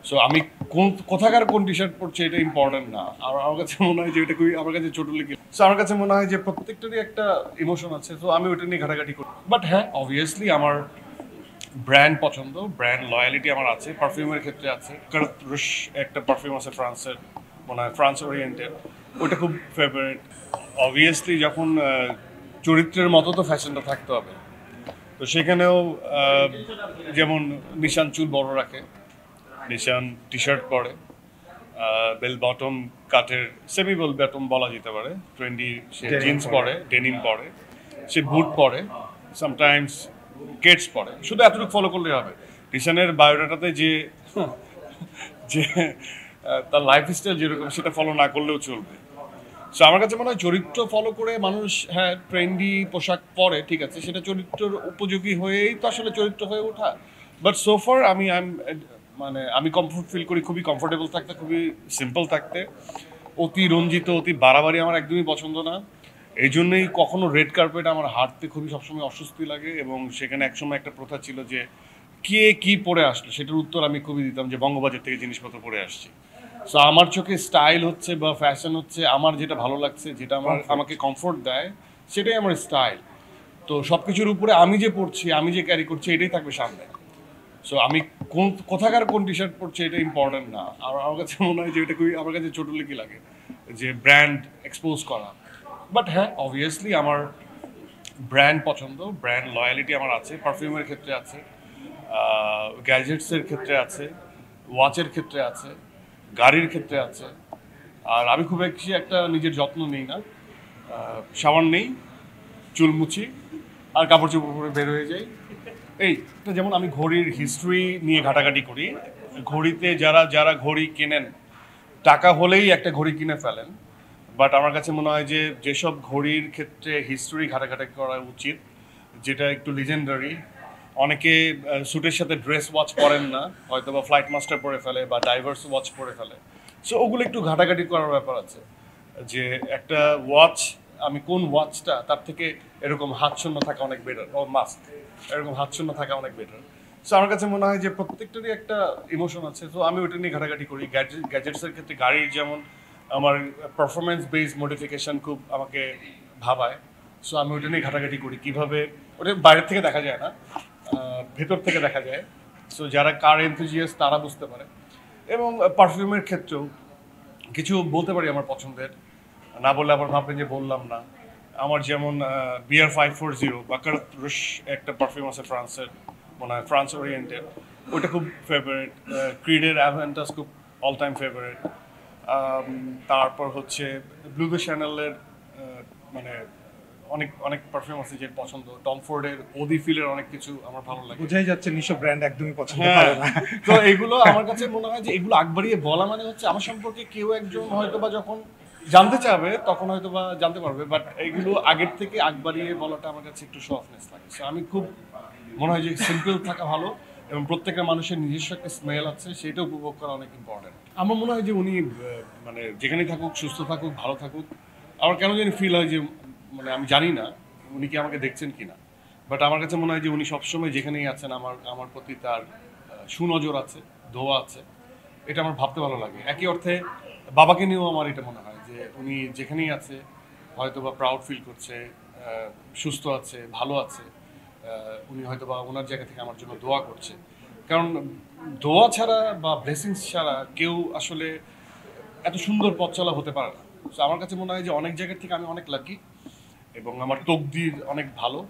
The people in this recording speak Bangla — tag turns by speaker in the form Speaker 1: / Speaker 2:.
Speaker 1: সো আমি কোথাকার কোন টি শার্ট পরছি এটা ইম্পর্টেন্ট না। আর আমার কাছে মনে হয় যে এটা খুবই আমার কাছে ছোট লেগে, সো আমার কাছে মনে হয় যে প্রত্যেকটারই একটা ইমোশন আছে, তো আমি ওটা নিয়ে ঘাটাঘাটি করি। বাট হ্যাঁ, অবভিয়াসলি আমার ব্র্যান্ড পছন্দ, ব্র্যান্ড লয়ালিটি আমার আছে, পারফিউমের ক্ষেত্রে আছে। রুশ একটা পারফিউম আছে ফ্রান্সের, মনে হয় ফ্রান্স ওরিয়েন্টেড, ওটা খুব ফেভারিট। অবভিয়াসলি যখন চরিত্রের মতো তো ফ্যাশনটা থাকতে হবে, তো সেখানেও যেমন নিশান চুল বড় রাখে, নিশান টি শার্ট পরে, বেল বটম কাটের, সেমি বেল বটম বলা যেতে পারে, ট্রেন্ডি সে জিন্স পরে, ডেনিম পরে, সে বুট পরে, সামটাইমস কেটস পরে। শুধু এতটুকু ফলো করলেই হবে। নিশানের বায়োডাটাতে যে যে তার লাইফস্টাইল যেরকম সেটা ফলো না করলেও চলবে। সো আমার কাছে মনে হয় চরিত্র ফলো করে মানুষ, হ্যাঁ ট্রেন্ডি পোশাক পরে, ঠিক আছে, সেটা চরিত্রের উপযোগী হয়েই তো আসলে চরিত্র হয়ে ওঠা। বাট সোফার মানে আমি কমফোর্ট ফিল করি, খুবই কমফোর্টেবল থাকতে, খুবই সিম্পল থাকতে। অতি রঞ্জিত, অতি বাড়াবাড়ি আমার একদমই পছন্দ না। এই জন্যই কখনো রেড কার্পেট আমার হাঁটতে খুবই সবসময় অস্বস্তি লাগে, এবং সেখানে একসময় একটা প্রথা ছিল যে কে কি পরে আসলো সেটার উত্তর আমি খুবই দিতাম যে বঙ্গবাজার থেকে জিনিসপত্র পরে আসছি। সো আমার চোখে স্টাইল হচ্ছে বা ফ্যাশন হচ্ছে আমার যেটা ভালো লাগছে, যেটা আমাকে কমফোর্ট দেয়, সেটাই আমার স্টাইল। তো সব কিছুর উপরে আমি যে পড়ছি, আমি যে ক্যারি করছি, এটাই থাকবে সামনে। সো আমি কোথাকার কোন টি শার্ট পরছি এটা ইম্পর্টেন্ট না। আর আমার কাছে মনে হয় যে এটা খুবই আমার কাছে ছোট লেগে লাগে যে ব্র্যান্ড এক্সপোজ করা। বাট হ্যাঁ, অবভিয়াসলি আমার ব্র্যান্ড পছন্দ, ব্র্যান্ড লয়ালিটি আমার আছে, পারফিউমের ক্ষেত্রে আছে, গ্যাজেটসের ক্ষেত্রে আছে, ওয়াচের ক্ষেত্রে আছে, গাড়ির ক্ষেত্রে আছে। আর আমি খুব বেশি একটা নিজের যত্ন নিই না, সাবান নেই, চুল মুছি আর কাপড় চোপড় পরে বের হয়ে যাই। এই যেমন আমি ঘড়ির হিস্ট্রি নিয়ে ঘাটাঘাটি করি। ঘড়িতে যারা যারা ঘড়ি কেনেন, টাকা হলেই একটা ঘড়ি কিনে ফেলেন। বাট আমার কাছে মনে হয় যে যেসব ঘড়ির ক্ষেত্রে হিস্ট্রি ঘাটাঘাটি করা উচিত, যেটা একটু লিজেন্ডারি, অনেকে স্যুটের সাথে ড্রেস ওয়াচ পরেন না, হয়তো বা ফ্লাইট মাস্টার পরে ফেলে বা ডাইভার্স ওয়াচ পরে ফেলে। সো ওগুলো একটু ঘাটাঘাটি করার ব্যাপার আছে, যে একটা ওয়াচ, আমি কোন ওয়াচটা, তার থেকে এরকম হাত শূন্য থাকা অনেক বেটার, ও মাস্ক, এরকম হাত শূন্য থাকা অনেক বেটার। সো আমার কাছে মনে হয় যে প্রত্যেকটারই একটা ইমোশন আছে, তো আমি ওটা নিয়ে ঘাটাঘাটি করি। গ্যাজেটসের ক্ষেত্রে গাড়ির যেমন আমার পারফরমেন্স বেসড মডিফিকেশন খুব আমাকে ভাবায়। সো আমি ওটা নিয়ে ঘাটাঘাটি করি, কীভাবে ওটা বাইরের থেকে দেখা যায় না, ভেতর থেকে দেখা যায়। সো যারা কার এনথুজিয়াস তারা বুঝতে পারে। এবং পারফিউমের ক্ষেত্রেও কিছু বলতে পারি আমার পছন্দের, না বললে আবার ভাববেন যে বললাম না। আমার যেমন বিয়ার 540 বাকার রুশ একটা পারফিউম আছে ফ্রান্সের, মনে হয় ফ্রান্স ওরিয়েন্টেড, ওটা খুব ফেভারিট। ক্রিডের অ্যাভেন্টাস খুব অল টাইম ফেভারিট। তারপর হচ্ছে ব্লু দ্য চ্যানেলের মানে অনেক অনেক পারফিউম আছে যে পছন্দ। টম ফোর্ডের ওদি ফিলের অনেক কিছু আমার ভালো লাগে।
Speaker 2: বোঝাই যাচ্ছে নিশো ব্র্যান্ড একদমই পছন্দ
Speaker 1: হ্যাঁ,
Speaker 2: করে না।
Speaker 1: তো এগুলো আমার কাছে মনে হয় যে এগুলো আগবাড়িয়ে বলা মানে হচ্ছে আমার সম্পর্কে কেউ একজন হয়তো বা যখন জানতে চাবে তখন হয়তো বা জানতে পারবে, বাট এগুলো আগের থেকে আগবাড়িয়ে বলাটা আমার কাছে একটু সফটনেস লাগে। সো আমি খুব মনে হয় যে সিম্পল থাকা ভালো, এবং প্রত্যেকটা মানুষের নিজস্ব একটা স্মেল আছে, সেটা উপভোগ করা অনেক ইম্পর্টেন্ট। আমার মনে হয় যে উনি মানে যেখানেই থাকুক, সুস্থ থাকুক, ভালো থাকুক। আমার কেন জানি ফিল হয় যে, মানে আমি জানি না উনি কি আমাকে দেখছেন কিনা, বাট আমার কাছে মনে হয় যে উনি সবসময় যেখানেই আছেন আমার আমার প্রতি তার সুনজর আছে, দোয়া আছে। এটা আমার ভাবতে ভালো লাগে। একই অর্থে বাবাকে নিয়েও আমার এটা মনে হয় যে উনি যেখানেই আছে হয়তো বা প্রাউড ফিল করছে, সুস্থ আছে, ভালো আছে। উনি হয়তো বা ওনার জায়গা থেকে আমার জন্য দোয়া করছে, কারণ দোয়া ছাড়া বা ব্লেসিংস ছাড়া কেউ আসলে এত সুন্দর পথ চলা হতে পারে না। তো আমার কাছে মনে হয় যে অনেক জায়গা থেকে আমি অনেক লাকি, এবং আমার তকদির অনেক ভালো।